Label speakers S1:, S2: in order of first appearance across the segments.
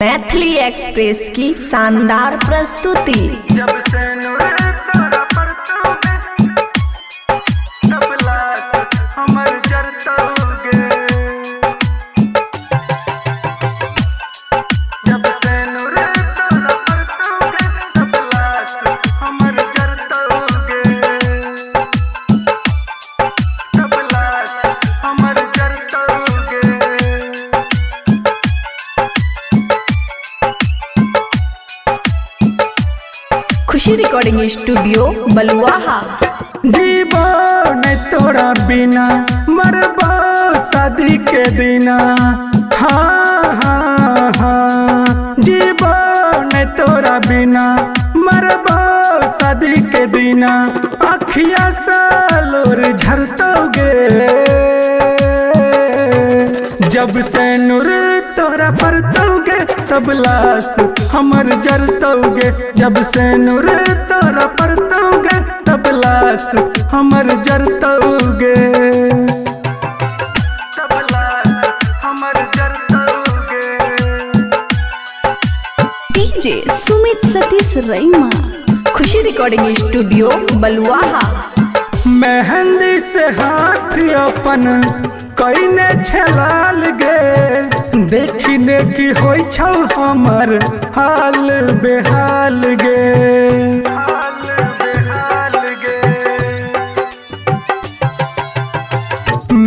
S1: Maithili express की शानदार प्रस्तुति।
S2: जब से नूरे तोरा परतोगे तब लाख हमर जरतोगे। जब से नूरे तोरा परतोगे तब लाख हमर जरतोगे। तब लाख हमर जरतोगे।
S1: खुशी रिकॉर्डिंग स्टूडियो बलुआहा।
S2: जीबो नहीं तोरा बिना मरबो शादी के दिना। हाँ हाँ हाँ जीबो नहीं तोरा बिना मरबो शादी के दिना। अखिया सालोर झरतोगे जब से नूर तोरा परतोगे तब लाश हमर जरतोगे। जब से नूर तोरा परतोगे तब लाश हमर जरतोगे। तब लाश हमर जरतोगे।
S1: डीजे सुमित सतीश रईमा। खुशी रिकॉर्डिंग स्टूडियो बलुआहा।
S2: मेहंदी से हाथ अपन कईने छलाल गे। देखी देखी होई छौ हमर हाल बेहाल गे। हाल बेहाल गे।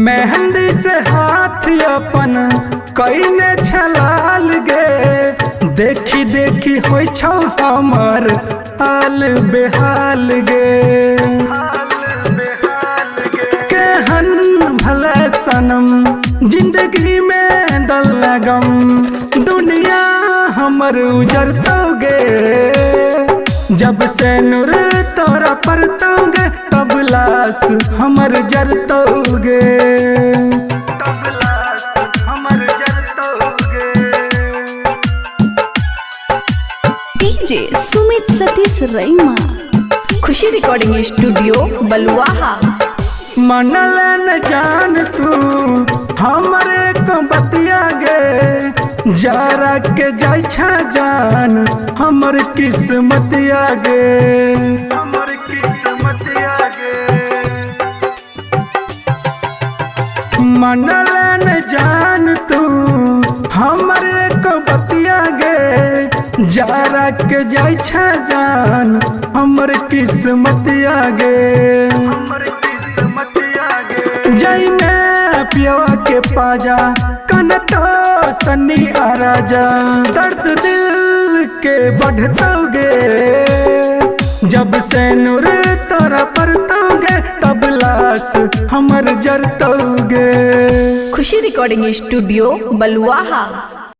S2: मेहंदी से हाथ अपन कईने छलाल गे। देखी देखी होई छौ हमर हाल बेहाल गे। भले सनम जिंदगी में दल लगम दुनिया हमर उजरतोगे। जब से नूर तोरा परतोगे तब लाश हमर जरतोगे। तब लाश हमर जरतोगे।
S1: डीजे सुमित सतीश रईमा। खुशी रिकॉर्डिंग स्टूडियो बलुआहा।
S2: मनल न जान तू हमरे को बतिया गे। जरा के जाय छा जान हमर किस्मतिया गे। हमर किस्मतिया गे। मनल न जान तू हमरे को बतिया गे। जरा के जाय छा जान हमर किस्मतिया गे। जय में पियवा के पाजा कन तो सन्नी आ राजा। दर्द दिल के बढ़तोगे जब से नूर तोरा परतोगे तब लाश हमर जरतोगे।
S1: खुशी रिकॉर्डिंग स्टूडियो बलुआहा।